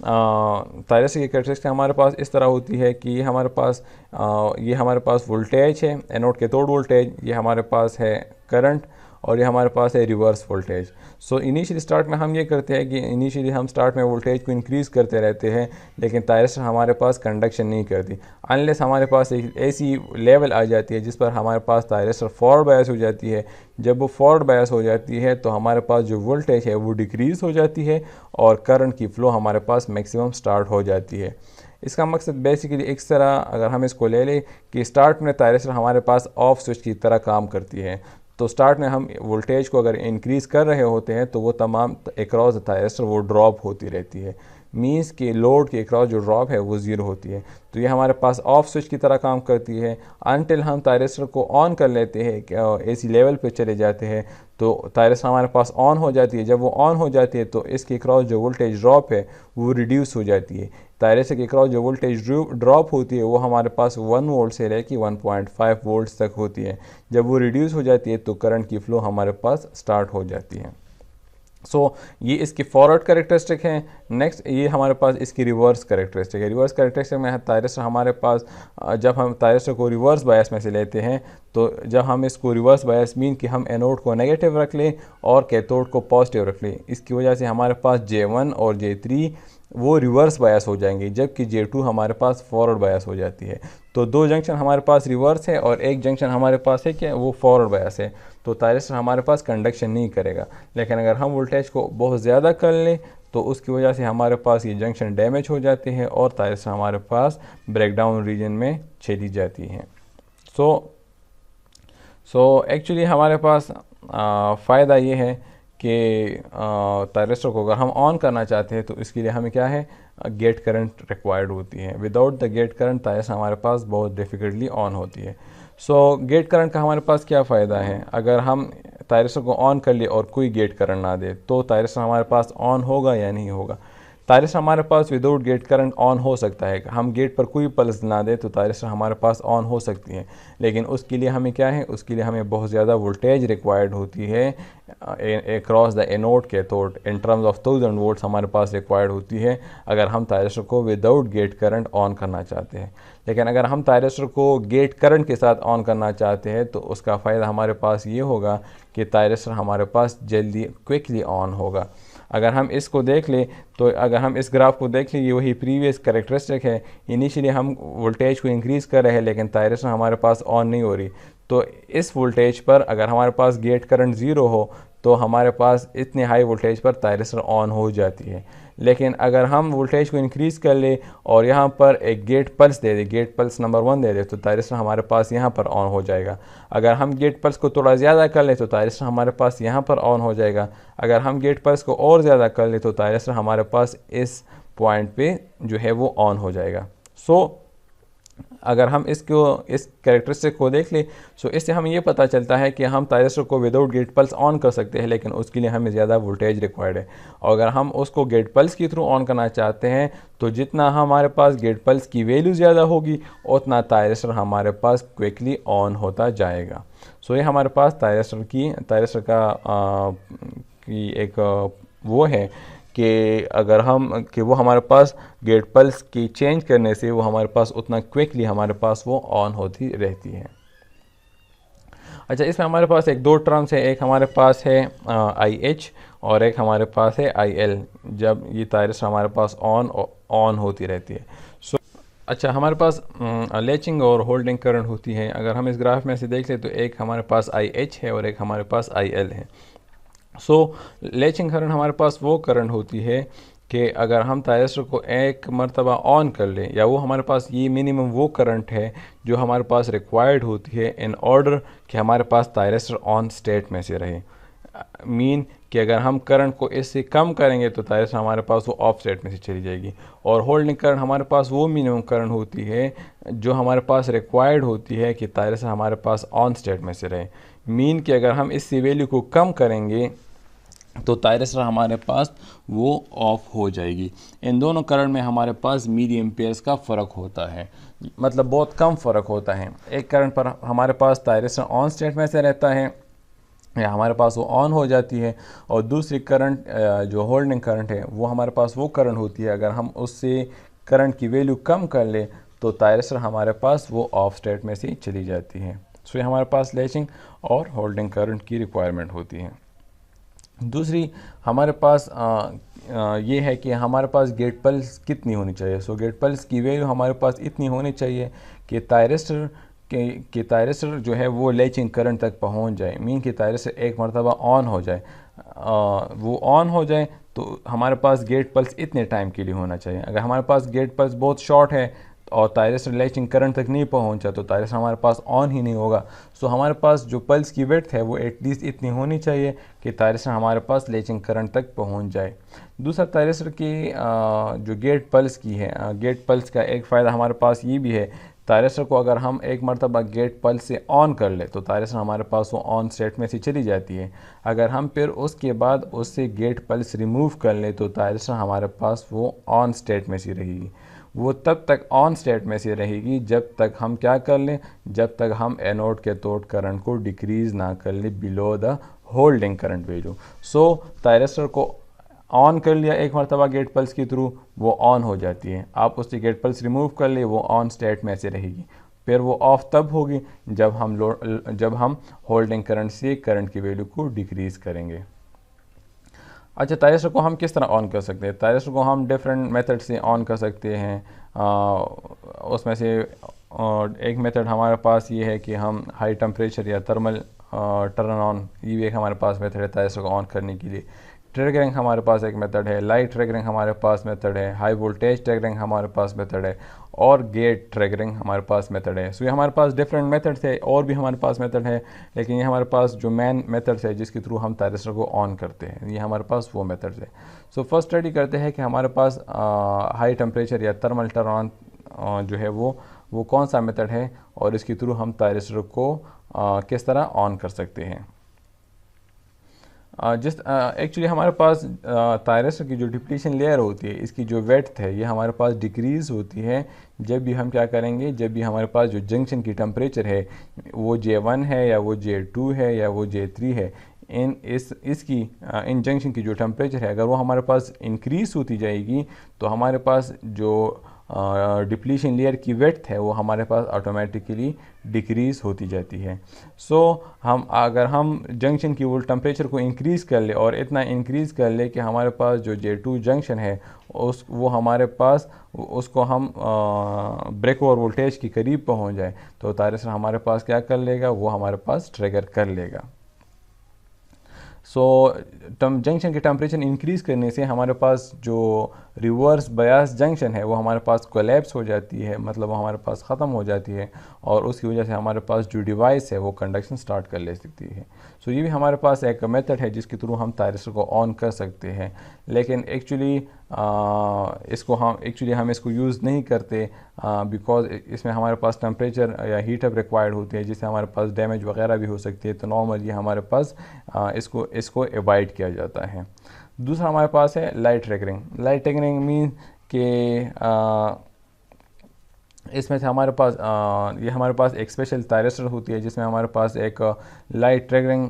थायरिस्टर की कैरेक्टरिस्टिक हमारे पास इस तरह होती है कि ये हमारे पास वोल्टेज है, एनोड कैथोड वोल्टेज, ये हमारे पास है करंट और ये हमारे पास है reverse voltage. So initially start में हम ये करते हैं कि इनिशियली हम स्टार्ट में वोल्टेज को इंक्रीज़ करते रहते हैं, लेकिन थायरिस्टर हमारे पास कंडक्शन नहीं करती अनलेस हमारे पास एक ऐसी लेवल आ जाती है जिस पर हमारे पास थायरिस्टर फॉरवर्ड बायस हो जाती है। जब वो फॉरवर्ड बायस हो जाती है तो हमारे पास जो वोल्टेज है वो डिक्रीज़ हो जाती है और करंट की फ़्लो हमारे पास मैक्सिमम स्टार्ट हो जाती है। इसका मकसद बेसिकली एक तरह अगर हम इसको ले लें कि स्टार्ट में थायरिस्टर हमारे पास ऑफ स्विच की तरह काम करती है। तो स्टार्ट में हम वोल्टेज को अगर इंक्रीज़ कर रहे होते हैं तो वो तमाम अक्रॉस थायरिस्टर वो ड्रॉप होती रहती है, मींस कि लोड के अक्रॉस जो ड्रॉप है वो ज़ीरो होती है। तो ये हमारे पास ऑफ स्विच की तरह काम करती है अनटिल हम थायरिस्टर को ऑन कर लेते हैं, एसी लेवल पे चले जाते हैं तो थायरिस्टर हमारे पास ऑन हो जाती है। जब वो ऑन हो जाती है तो इसके अक्रॉस जो वोल्टेज ड्रॉप है वो रिड्यूस हो जाती है। थायरिस्टर के अक्रॉस जो वोल्टेज ड्रॉप होती है वो हमारे पास 1 वोल्ट से लेकर 1.5 वोल्ट तक होती है। जब वो रिड्यूस हो जाती है तो करंट की फ़्लो हमारे पास स्टार्ट हो जाती है। सो ये इसकी फॉरवर्ड कैरेक्टरिस्टिक है। नेक्स्ट ये हमारे पास इसकी रिवर्स कैरेक्टरिस्टिक है। रिवर्स कैरेक्टरिस्टिक में थायरिस्टर हमारे पास जब हम थायरिस्टर को रिवर्स बायस में से लेते हैं तो जब हम इसको रिवर्स बायस मीन कि हम एनोड को नेगेटिव रख लें और कैथोड को पॉजिटिव रख लें, इसकी वजह से हमारे पास J1 और J3 वो रिवर्स बायस हो जाएंगे, जबकि J2 हमारे पास फॉरवर्ड बायस हो जाती है। तो 2 जंक्शन हमारे पास रिवर्स है और एक जंक्शन हमारे पास है कि वो फॉरवर्ड बायस है। तो थायरिस्टर हमारे पास कंडक्शन नहीं करेगा। लेकिन अगर हम वोल्टेज को बहुत ज़्यादा कर लें तो उसकी वजह से हमारे पास ये जंक्शन डैमेज हो जाते हैं और थायरिस्टर हमारे पास ब्रेकडाउन रीजन में चली जाती हैं। सो एक्चुअली हमारे पास फ़ायदा ये है कि थायरिस्टर को अगर हम ऑन करना चाहते हैं तो इसके लिए हमें क्या है, गेट करंट रिक्वायर्ड होती है। Without the gate current thyristor हमारे पास बहुत डिफ़िकल्टली ऑन होती है। सो गेट करंट का हमारे पास क्या फ़ायदा है, अगर हम थायरिस्टर को ऑन कर लिए और कोई गेट करंट ना दे तो थायरिस्टर हमारे पास ऑन होगा या नहीं होगा। तायरिस्टर हमारे पास विदाउट गेट करंट ऑन हो सकता है, हम गेट पर कोई पल्स ना दें तो तायरिस्टर हमारे पास ऑन हो सकती है, लेकिन उसके लिए हमें क्या है, उसके लिए हमें बहुत ज़्यादा वोल्टेज रिक्वायर्ड होती है across the anode cathode in terms of 1000 volts हमारे पास रिक्वायर्ड होती है अगर हम तायरिस्टर को विदाउट गेट करंट ऑन करना चाहते हैं। लेकिन अगर हम तायरिस्टर को गेट करंट के साथ ऑन करना चाहते हैं तो उसका फ़ायदा हमारे पास ये होगा कि तायरिस्टर हमारे पास जल्दी क्विकली ऑन होगा। अगर हम इसको देख लें तो अगर हम इस ग्राफ को देख लें, ये वही प्रीवियस कैरेक्टरिस्टिक है। इनिशियली हम वोल्टेज को इंक्रीज़ कर रहे हैं लेकिन तायरिस्टर हमारे पास ऑन नहीं हो रही, तो इस वोल्टेज पर अगर हमारे पास गेट करंट ज़ीरो हो तो हमारे पास इतने हाई वोल्टेज पर तायरिस्टर ऑन हो जाती है। लेकिन अगर हम वोल्टेज को इंक्रीज़ कर ले और यहाँ पर एक गेट पल्स दे दे, गेट पल्स नंबर 1 दे दे, तो तायरिस्टर हमारे पास यहाँ पर ऑन हो जाएगा। अगर हम गेट पल्स को थोड़ा ज़्यादा कर ले तो तायरिस्टर हमारे पास यहाँ पर ऑन हो जाएगा। अगर हम गेट पल्स को और ज़्यादा कर ले तो तायरिस्टर हमारे पास इस पॉइंट पे जो है वो ऑन हो जाएगा। अगर हम इस कैरेक्टरिस्टिक को देख ले तो इससे हमें ये पता चलता है कि हम तायरिस्टर को विदाउट गेट पल्स ऑन कर सकते हैं, लेकिन उसके लिए हमें ज़्यादा वोल्टेज रिक्वायर्ड है। और अगर हम उसको गेट पल्स के थ्रू ऑन करना चाहते हैं तो जितना हमारे पास गेट पल्स की वैल्यू ज़्यादा होगी उतना तायरिस्टर हमारे पास क्विकली ऑन होता जाएगा। ये हमारे पास तायरिस्टर की एक वो है कि वो हमारे पास गेट पल्स की चेंज करने से वो हमारे पास उतना क्विकली हमारे पास वो ऑन होती रहती है। अच्छा, इसमें हमारे पास एक दो टर्म्स है, एक हमारे पास है IH और एक हमारे पास है IL, जब ये तायरिस्टर हमारे पास ऑन होती रहती है। अच्छा, हमारे पास लैचिंग और होल्डिंग करंट होती है। अगर हम इस ग्राफ में से देख लें तो एक हमारे पास IH है और एक हमारे पास IL है। लैचिंग करंट हमारे पास वो करंट होती है कि अगर हम तायरिस्टर को एक मरतबा ऑन कर लें, या वो हमारे पास ये मिनिमम वो करंट है जो हमारे पास रिक्वायर्ड होती है इन ऑर्डर कि हमारे पास तायरिस्टर ऑन स्टेट में से रहे। मीन कि अगर हम करंट को इससे कम करेंगे तो तायरिस्टर हमारे पास वो ऑफ स्टेट में से चली जाएगी। और होल्डिंग करंट हमारे पास वो मिनिमम करंट होती है जो हमारे पास रिक्वायर्ड होती है कि तायरिस्टर हमारे पास ऑन स्टेट में से रहे। मीन कि अगर हम इससे वैल्यू को कम करेंगे तो तायरिस्टर हमारे पास वो ऑफ हो जाएगी। इन दोनों करंट में हमारे पास मिली एम्पेयर्स का फ़र्क होता है, मतलब बहुत कम फ़र्क होता है। एक करंट पर हमारे पास तायरिस्टर ऑन स्टेट में से रहता है या हमारे पास वो ऑन हो जाती है, और दूसरी करंट जो होल्डिंग करंट है वो हमारे पास वो करंट होती है अगर हम उससे करंट की वैल्यू कम कर ले तो तायरिस्टर हमारे पास वो ऑफ स्टेट में से चली जाती है। ये हमारे पास लैचिंग और होल्डिंग करंट की रिक्वायरमेंट होती है। दूसरी हमारे पास ये है कि हमारे पास गेट पल्स कितनी होनी चाहिए। गेट पल्स की वैल्यू हमारे पास इतनी होनी चाहिए कि तायरिस्टर जो है वो लैचिंग करंट तक पहुंच जाए। मीन कि तायरिस्टर एक मरतबा ऑन हो जाए, वो ऑन हो जाए तो हमारे पास गेट पल्स इतने टाइम के लिए होना चाहिए। अगर हमारे पास गेट पल्स बहुत शॉर्ट है और तायरिस्टर लैचिंग करंट तक नहीं पहुंचा तो तायरिस्टर हमारे पास ऑन ही नहीं होगा। हमारे पास जो पल्स की विड्थ है वो एटलीस्ट इतनी होनी चाहिए कि तायरिस्टर हमारे पास लैचिंग करंट तक पहुंच जाए। दूसरा, तायरिस्टर की जो गेट पल्स की है, गेट पल्स का एक फ़ायदा हमारे पास ये भी है, तायरिस्टर को अगर हम एक मरतबा गेट पल्स से ऑन कर ले तो तायरिस्टर हमारे पास वो ऑन स्टेट में से चली जाती है। अगर हम फिर उसके बाद उससे गेट पल्स रिमूव कर ले तो तायरिस्टर हमारे पास वो ऑन स्टेट में से रहेगी। वो तब तक ऑन स्टेट में से रहेगी जब तक हम क्या कर लें, जब तक हम एनोड कैथोड करंट को डिक्रीज़ ना कर लें below the holding current value. Thyristor को ऑन कर लिया एक मरतबा गेट पल्स के थ्रू, वो ऑन हो जाती है। आप उससे गेट पल्स रिमूव कर ले, वो ऑन स्टेट में से रहेगी। फिर वो ऑफ तब होगी जब हम होल्डिंग करंट से करंट की वैल्यू को डिक्रीज़ करेंगे। अच्छा, तायरिस्टर को हम किस तरह ऑन कर सकते हैं? तायरिस्टर को हम डिफरेंट मेथड से ऑन कर सकते हैं। उसमें से एक मेथड हमारे पास ये है कि हम हाई टेम्परेचर या थर्मल टर्न ऑन, ये भी एक हमारे पास मेथड है तायरिस्टर को ऑन करने के लिए। ट्रिगरिंग हमारे पास एक मेथड है, लाइट ट्रिगरिंग हमारे पास मेथड है, हाई वोल्टेज ट्रिगरिंग हमारे पास मेथड है, और गेट ट्रिगरिंग हमारे पास मेथड है। ये हमारे पास डिफरेंट मेथड्स है, और भी हमारे पास मेथड है, लेकिन ये हमारे पास जो मेन मेथड्स है जिसके थ्रू हम तायरिस्टर को ऑन करते हैं, ये हमारे पास वो मेथड्स है। फर्स्ट स्टडी करते हैं कि हमारे पास हाई टेम्परेचर या थर्मल टर्न ऑन जो है वो कौन सा मेथड है और इसके थ्रू हम तायरिस्टर को किस तरह ऑन कर सकते हैं। जिस एक्चुअली हमारे पास थायरिस्टर की जो डिप्लीशन लेयर होती है, इसकी जो वेड्थ है ये हमारे पास डिक्रीज़ होती है जब भी हम क्या करेंगे, जब भी हमारे पास जो जंक्शन की टेम्परेचर है वो J1 है या वो J2 है या वो J3 है, इन जंक्शन की जो टेम्परेचर है अगर वो हमारे पास इंक्रीज़ होती जाएगी तो हमारे पास जो डिप्लीशन लेयर की वेड्थ है वो हमारे पास ऑटोमेटिकली डिक्रीज़ होती जाती है। अगर हम जंक्शन की वो टेम्परेचर को इंक्रीज़ कर ले और इतना इंक्रीज़ कर ले कि हमारे पास जो J2 जंक्शन है वो हमारे पास उसको हम ब्रेक ओवर वोल्टेज के करीब पहुंच जाए तो थायरिस्टर हमारे पास क्या कर लेगा, वो हमारे पास ट्रिगर कर लेगा। जंक्शन के टेम्परेचर इंक्रीज़ करने से हमारे पास जो रिवर्स बायस जंक्शन है वो हमारे पास कोलैप्स हो जाती है, मतलब वो हमारे पास ख़त्म हो जाती है और उसकी वजह से हमारे पास जो डिवाइस है वो कंडक्शन स्टार्ट कर ले सकती है। ये भी हमारे पास एक मेथड है जिसके थ्रू हम थायरिस्टर को ऑन कर सकते हैं, लेकिन एक्चुअली हम इसको यूज़ नहीं करते बिकॉज इसमें हमारे पास टेम्परेचर या हीट अप रिक्वायर्ड होती है जिससे हमारे पास डैमेज वगैरह भी हो सकती है। तो नॉर्मली हमारे पास इसको अवॉइड किया जाता है। दूसरा हमारे पास है light triggering. Light triggering mean कि इसमें से हमारे पास ये हमारे पास एक स्पेशल थायरिस्टर होती है जिसमें हमारे पास एक लाइट ट्रिगरिंग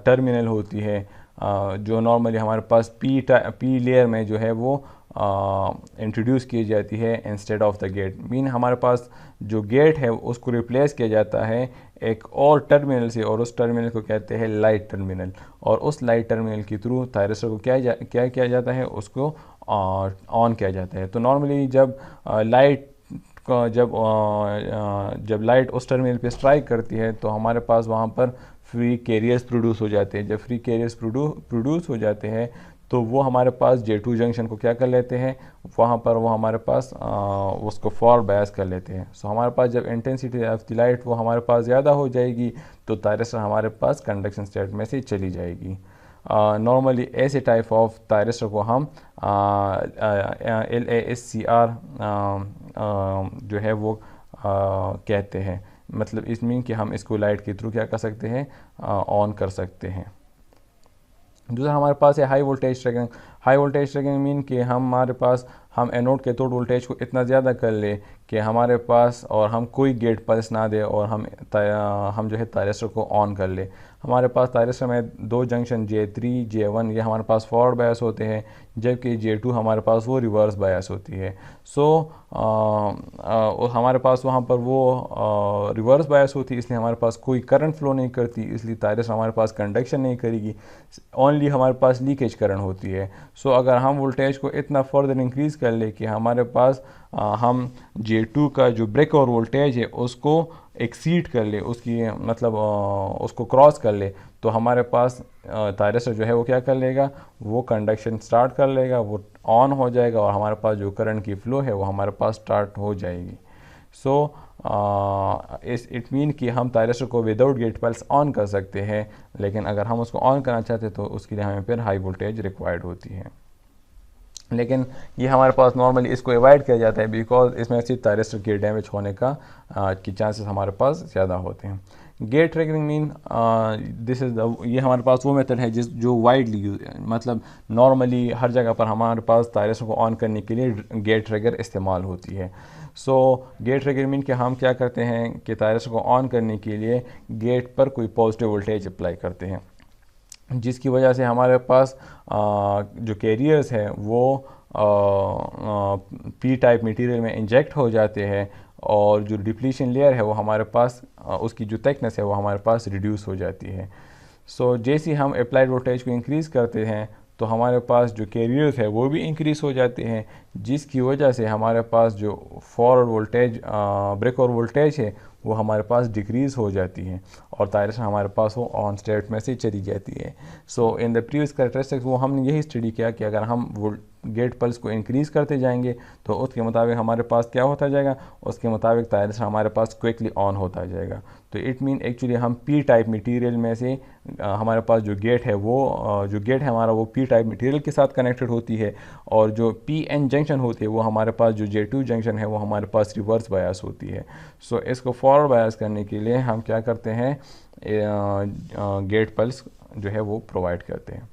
टर्मिनल होती है जो नॉर्मली हमारे पास पी लेयर में जो है वो इंट्रोड्यूस की जाती है instead of the gate. Mean हमारे पास जो गेट है उसको रिप्लेस किया जाता है एक और टर्मिनल से और उस टर्मिनल को कहते हैं लाइट टर्मिनल, और उस लाइट टर्मिनल के थ्रू थायरिस्टर को क्या किया जाता है, उसको ऑन किया जाता है। तो नॉर्मली जब लाइट उस टर्मिनल पे स्ट्राइक करती है तो हमारे पास वहाँ पर फ्री कैरियर्स प्रोड्यूस हो जाते हैं। जब फ्री कैरियर्स प्रोड्यूस हो जाते हैं तो वो हमारे पास J2 जंक्शन को क्या कर लेते हैं, वहाँ पर वो हमारे पास उसको फॉरवर्ड बायस कर लेते हैं। हमारे पास जब इंटेंसिटी ऑफ द लाइट वो हमारे पास ज़्यादा हो जाएगी तो थायरिस्टर हमारे पास कंडक्शन स्टेट में से चली जाएगी। नॉर्मली ऐसे टाइप ऑफ थायरिस्टर को हम LASCR जो है वो कहते हैं। मतलब इस मीन कि हम इसको लाइट के थ्रू क्या कर सकते हैं, ऑन कर सकते हैं। दूसरा हमारे पास है high voltage triggering. High voltage triggering mean कि हम एनोड कैथोड वोल्टेज को इतना ज़्यादा कर ले कि हमारे पास और हम कोई गेट पल्स ना दे और हम जो है थायरिस्टर को ऑन कर ले। हमारे पास थायरिस्टर में दो जंक्शन J3 J1 ये हमारे पास फॉरवर्ड बायस होते हैं जबकि J2 हमारे पास वो रिवर्स बायस होती है। हमारे पास वहाँ पर वो रिवर्स बायस होती है, इसलिए हमारे पास कोई करंट फ्लो नहीं करती, इसलिए थायरिस्टर हमारे पास कंडक्शन नहीं करेगी, ओनली हमारे पास लीकेज करंट होती है। अगर हम वोल्टेज को इतना फर्दर इंक्रीज़ कर ले कि हमारे पास हम J2 का जो ब्रेक और वोल्टेज है उसको एक्सीड कर ले, उसको क्रॉस कर ले, तो हमारे पास थायरिस्टर जो है वो क्या कर लेगा, वो कंडक्शन स्टार्ट कर लेगा, वो ऑन हो जाएगा और हमारे पास जो करंट की फ़्लो है वो हमारे पास स्टार्ट हो जाएगी। इट मीन कि हम थायरिस्टर को विदाउट गेट पल्स ऑन कर सकते हैं, लेकिन अगर हम उसको ऑन करना चाहते हैं तो उसके लिए हमें फिर हाई वोल्टेज रिक्वायर्ड होती है। लेकिन ये हमारे पास नॉर्मली इसको अवॉइड किया जाता है बिकॉज इसमें सिर्फ थायरिस्टर के डैमेज होने की चांसेस हमारे पास ज़्यादा होते हैं। गेट ट्रिगरिंग मीन ये हमारे पास वो मेथड है जो वाइडली यूज, मतलब नॉर्मली हर जगह पर हमारे पास थायरिस्टर को ऑन करने के लिए गेट ट्रिगर इस्तेमाल होती है। गेट ट्रिगर मीन कि हम क्या करते हैं कि थायरिस्टर को ऑन करने के लिए गेट पर कोई पॉजिटिव वोल्टेज अप्लाई करते हैं, जिसकी वजह से हमारे पास जो कैरियर्स हैं वो पी टाइप मटेरियल में इंजेक्ट हो जाते हैं और जो डिप्लीशन लेयर है वो हमारे पास उसकी जो थिकनेस है वो हमारे पास रिड्यूस हो जाती है। जैसे हम अप्लाइड वोल्टेज को इंक्रीज़ करते हैं तो हमारे पास जो कैरियर्स है वो भी इंक्रीज़ हो जाते हैं, जिसकी वजह से हमारे पास जो फॉरवर्ड वोल्टेज ब्रेक और वोल्टेज है वो हमारे पास डिक्रीज़ हो जाती है और थायरिस्टर हमारे पास वो ऑन स्टेट में से चली जाती है। इन द प्रीवियस कैरेक्टरिस्टिक्स वो हमने यही स्टडी किया कि अगर हम गेट पल्स को इंक्रीज़ करते जाएंगे तो उसके मुताबिक हमारे पास क्या होता जाएगा, उसके मुताबिक तायरसर हमारे पास क्विकली ऑन होता जाएगा। तो इट मीन एक्चुअली हम पी टाइप मटेरियल में से हमारे पास जो गेट है वो जो गेट है हमारा वो पी टाइप मटेरियल के साथ कनेक्टेड होती है, और जो पी एन जंक्शन होती है वो हमारे पास जो J2 जंक्शन है वो हमारे पास रिवर्स बायस होती है। सो इसको फॉरवर्ड बायस करने के लिए हम क्या करते हैं, गेट पल्स जो है वो प्रोवाइड करते हैं।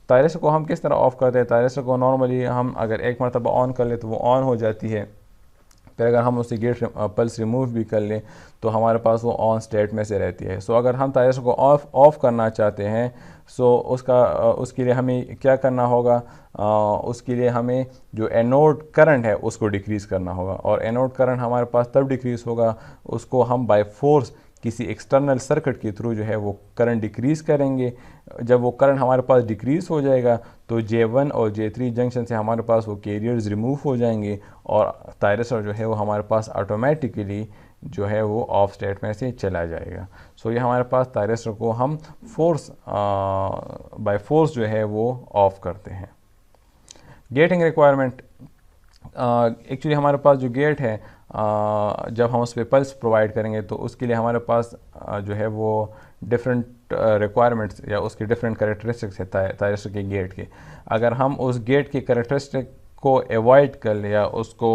तायरसर को हम किस तरह ऑफ़ करते हैं, तायरसर को नॉर्मली हम अगर एक मरतबा ऑन कर ले तो वो ऑन हो जाती है, फिर अगर हम उससे गेट पल्स रिमूव भी कर लें तो हमारे पास वो ऑन स्टेट में से रहती है। सो अगर हम तायरसर को ऑफ़ करना चाहते हैं सो उसके लिए हमें क्या करना होगा, उसके लिए हमें जो एनोड करंट है उसको डिक्रीज़ करना होगा, और एनोड करंट हमारे पास तब डिक्रीज़ होगा, उसको हम बाय फोर्स किसी एक्सटर्नल सर्किट के थ्रू जो है वो करंट डिक्रीज़ करेंगे। जब वो करंट हमारे पास डिक्रीज़ हो जाएगा तो J1 और J3 जंक्शन से हमारे पास वो कैरियर्स रिमूव हो जाएंगे और तायरसर जो है वो हमारे पास ऑटोमेटिकली जो है वो ऑफ स्टेट में से चला जाएगा। सो ये हमारे पास तायरसर को हम बाय फोर्स जो है वो ऑफ़ करते हैं। गेटिंग रिक्वायरमेंट, एक्चुअली हमारे पास जो गेट है जब हम उस पर पल्स प्रोवाइड करेंगे तो उसके लिए हमारे पास जो है वो डिफरेंट रिक्वायरमेंट्स या उसके डिफरेंट करेक्टरिस्टिक्स है तायरसर के गेट के। अगर हम उस गेट के करेक्टरिस्टिक को एवॉइड कर ले या उसको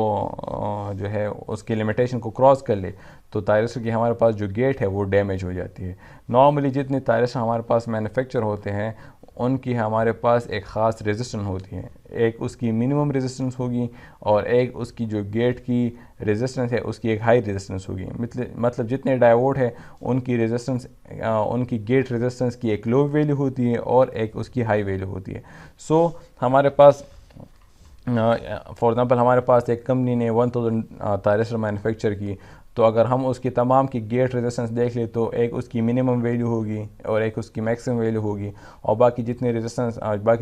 जो है उसकी लिमिटेशन को क्रॉस कर ले तो तायरसर की हमारे पास जो गेट है वो डैमेज हो जाती है। नॉर्मली जितने तायरसर हमारे पास मैन्युफैक्चर होते हैं उनकी हमारे पास एक ख़ास रेजिस्टेंस होती है, एक उसकी मिनिमम रेजिस्टेंस होगी और एक उसकी जो गेट की रेजिस्टेंस है उसकी एक हाई रेजिस्टेंस होगी। मतलब जितने डायोड है उनकी रेजिस्टेंस उनकी गेट रेजिस्टेंस की एक लो वैल्यू होती है और एक उसकी हाई वैल्यू होती है। सो हमारे पास फॉर एग्ज़ाम्पल हमारे पास एक कंपनी ने 1000 तायरसर मैन्युफैक्चर की, तो अगर हम उसकी तमाम की गेट रेजिस्टेंस देख ले तो एक उसकी मिनिमम वैल्यू होगी और एक उसकी मैक्सिमम वैल्यू होगी, और बाकी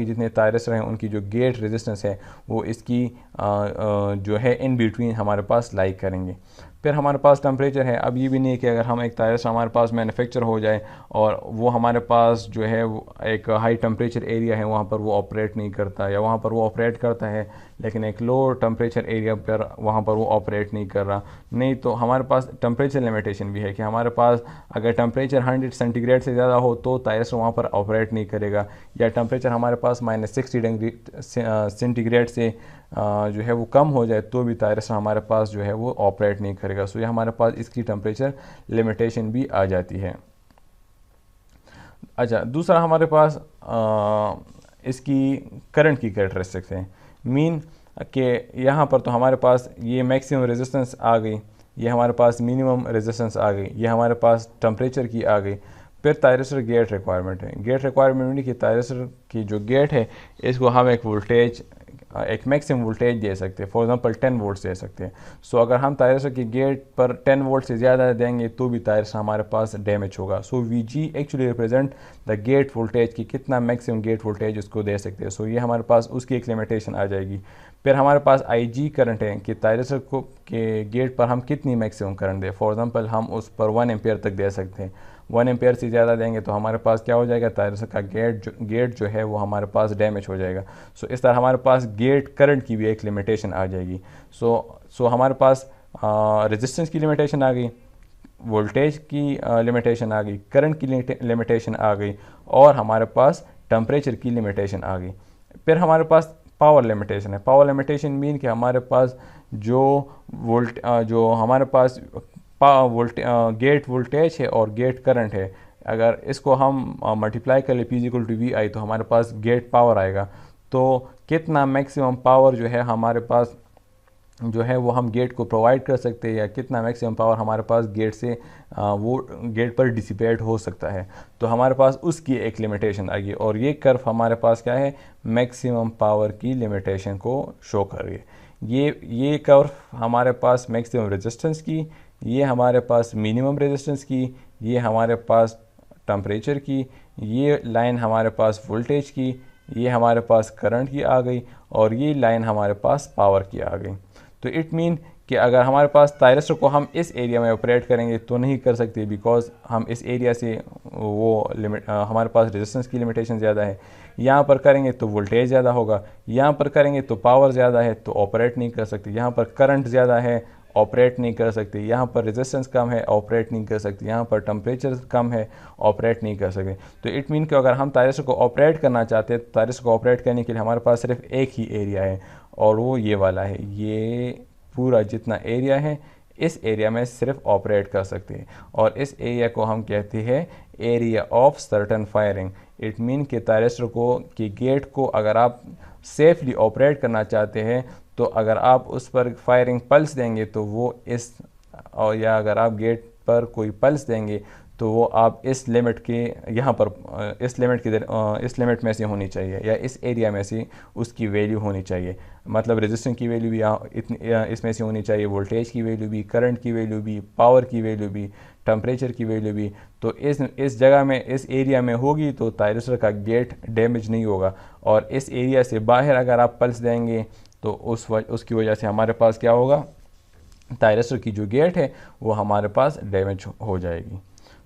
जितने तायरसर हैं उनकी जो गेट रेजिस्टेंस है वो इसकी जो है इन बिटवीन हमारे पास लाई करेंगे। फिर हमारे पास टेम्परेचर है। अब ये भी नहीं है कि अगर हम एक तायरसर हमारे पास मैन्युफैक्चर हो जाए और वो हमारे पास जो है वो एक हाई टेम्परेचर एरिया है वहाँ पर वो ऑपरेट नहीं करता, या वहाँ पर वो ऑपरेट करता है लेकिन एक लो टेम्परेचर एरिया पर वहाँ पर वो ऑपरेट नहीं कर रहा। नहीं, तो हमारे पास टेम्परेचर लिमिटेशन भी है कि हमारे पास अगर टेम्परेचर 100 सेंटीग्रेड से ज़्यादा हो तो तायरसर वहाँ पर ऑपरेट नहीं करेगा, या टेम्परेचर हमारे पास -60 डिग्री सेंटीग्रेड से जो है वो कम हो जाए तो भी तायरसर हमारे पास जो है वो ऑपरेट नहीं करेगा। सो ये हमारे पास इसकी टेम्परेचर लिमिटेशन भी आ जाती है। अच्छा, दूसरा हमारे पास इसकी करंट की कैरेक्टरिस्टिक्स है। मीन कि यहाँ पर तो हमारे पास ये मैक्सिमम रेजिस्टेंस आ गई, ये हमारे पास मिनिमम रेजिस्टेंस आ गई, ये हमारे पास टेम्परेचर की आ गई। फिर तायरसर गेट रिक्वायरमेंट है। गेट रिक्वायरमेंट की तायरसर की जो गेट है इसको हम एक मैक्सिमम वोल्टेज दे सकते हैं, फॉर एग्जांपल 10 वोल्ट दे सकते हैं। सो अगर हम तायरसर की गेट पर 10 वोल्ट से ज़्यादा देंगे तो भी तायरसर हमारे पास डैमेज होगा। So VG actually represent the gate voltage की कितना मैक्सिमम गेट वोल्टेज उसको दे सकते हैं। सो ये हमारे पास उसकी एक लिमिटेशन आ जाएगी। फिर हमारे पास IG करंट है कि तायरसर को के गेट पर हम कितनी मैक्सिमम करंट दें। फॉर एग्जांपल हम उस पर 1 एम्पेयर तक दे सकते हैं। 1 एम्पेयर से ज़्यादा देंगे तो हमारे पास क्या हो जाएगा, तायरसर का गेट जो है वो हमारे पास डैमेज हो जाएगा। सो इस तरह हमारे पास गेट करंट की भी एक लिमिटेशन आ जाएगी। सो हमारे पास रेजिस्टेंस की लिमिटेशन आ गई, वोल्टेज की लिमिटेशन आ गई, करंट की लिमिटेशन आ गई, और हमारे पास टेम्परेचर की लिमिटेशन आ गई। फिर हमारे पास पावर लिमिटेशन है। पावर लिमिटेशन मीन कि हमारे पास जो हमारे पास गेट वोल्टेज है और गेट करंट है, अगर इसको हम मल्टीप्लाई कर ले P=VI तो हमारे पास गेट पावर आएगा। तो कितना मैक्सिमम पावर जो है हमारे पास जो है वो हम गेट को प्रोवाइड कर सकते हैं, या कितना मैक्सिमम पावर हमारे पास गेट से वो गेट पर डिसिपेट हो सकता है, तो हमारे पास उसकी एक लिमिटेशन आएगी। और ये कर्व हमारे पास क्या है, मैक्सिमम पावर की लिमिटेशन को शो कर रही है। ये कर्व हमारे पास मैक्सिमम रेजिस्टेंस की, ये हमारे पास मिनिमम रेजिस्टेंस की, ये हमारे पास टेम्परेचर की, ये लाइन हमारे पास वोल्टेज की, ये हमारे पास करंट की आ गई, और ये लाइन हमारे पास पावर की आ गई। तो इट मीन कि अगर हमारे पास तायरसर को हम इस एरिया में ऑपरेट करेंगे तो नहीं कर सकते, बिकॉज हम इस एरिया से वो हमारे पास रेजिस्टेंस की लिमिटेशन ज़्यादा है, यहाँ पर करेंगे तो वोल्टेज ज़्यादा होगा, यहाँ पर करेंगे तो पावर ज़्यादा है तो ऑपरेट नहीं कर सकते, यहाँ पर करंट ज़्यादा है ऑपरेट नहीं कर सकते, यहाँ पर रेजिस्टेंस कम है ऑपरेट नहीं कर सकते, यहाँ पर टेम्परेचर कम है ऑपरेट नहीं कर सकते। तो इट मीन कि अगर हम तायरस्टर को ऑपरेट करना चाहते हैं तो तायरस्टर को ऑपरेट करने के लिए हमारे पास सिर्फ एक ही एरिया है और वो ये वाला है। ये पूरा जितना एरिया है इस एरिया में सिर्फ ऑपरेट कर सकते हैं और इस एरिया को हम कहते हैं area of certain firing. It mean कि तायरस्टर को कि गेट को अगर आप सेफली ऑपरेट करना चाहते हैं तो अगर आप उस पर फायरिंग पल्स देंगे तो वो इस और या अगर आप गेट पर कोई पल्स देंगे तो वो आप इस लिमिट के यहाँ पर इस लिमिट में से होनी चाहिए या इस एरिया में से उसकी वैल्यू होनी चाहिए। मतलब रेजिस्टेंस की वैल्यू भी इसमें से होनी चाहिए, वोल्टेज की वैल्यू भी, करंट की वैल्यू भी, पावर की वैल्यू भी, टेम्परेचर की वैल्यू भी। तो इस जगह में इस एरिया में होगी तो तायरस्टर का गेट डैमेज नहीं होगा। और इस एरिया से बाहर अगर आप पल्स देंगे तो उसकी वजह से हमारे पास क्या होगा, तायरस्टर की जो गेट है वो हमारे पास डैमेज हो जाएगी।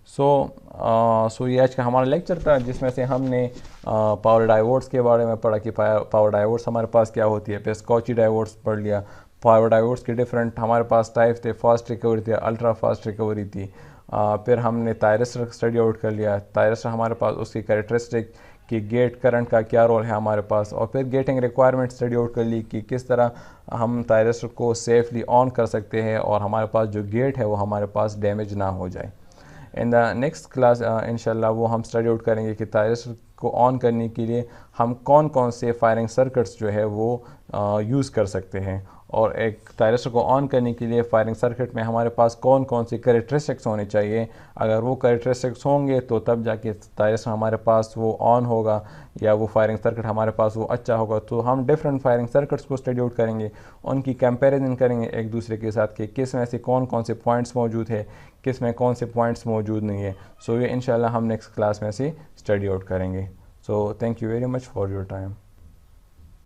सो ये आज का हमारा लेक्चर था जिसमें से हमने पावर डायोड्स के बारे में पढ़ा कि पावर डायोड्स हमारे पास क्या होती है, फिर स्कॉची डायोड्स पढ़ लिया। पावर डायोड्स के डिफरेंट हमारे पास टाइप्स थे, फास्ट रिकवरी थी, अल्ट्रा फास्ट रिकवरी थी। फिर हमने तायरस्टर स्टडी आउट कर लिया, तायरस्टर हमारे पास उसकी कैरेक्टरिस्टिक कि गेट करंट का क्या रोल है हमारे पास, और फिर गेटिंग रिक्वायरमेंट स्टडी आउट कर ली कि किस तरह हम तायरस्टर को सेफली ऑन कर सकते हैं और हमारे पास जो गेट है वो हमारे पास डैमेज ना हो जाए। इन द नेक्स्ट क्लास इंशाल्लाह वो हम स्टडी आउट करेंगे कि तायरस्टर को ऑन करने के लिए हम कौन कौन से फायरिंग सर्किट्स जो है वो यूज़ कर सकते हैं और एक तायरस्टर को ऑन करने के लिए फायरिंग सर्किट में हमारे पास कौन कौन से कैरेक्टरिस्टिक्स होने चाहिए। अगर वो कैरेक्टरिस्टिक्स होंगे तो तब जाके तायरस्टर हमारे पास वो ऑन होगा या वो फायरिंग सर्किट हमारे पास वो अच्छा होगा। तो हम डिफरेंट फायरिंग सर्किट्स को स्टडी आउट करेंगे, उनकी कंपैरिजन करेंगे एक दूसरे के साथ कि किस में से कौन कौन से पॉइंट्स मौजूद है, किस में कौन से पॉइंट्स मौजूद नहीं है। सो ये इंशाल्लाह हम नेक्स्ट क्लास में से स्टडी आउट करेंगे। So thank you very much for your time.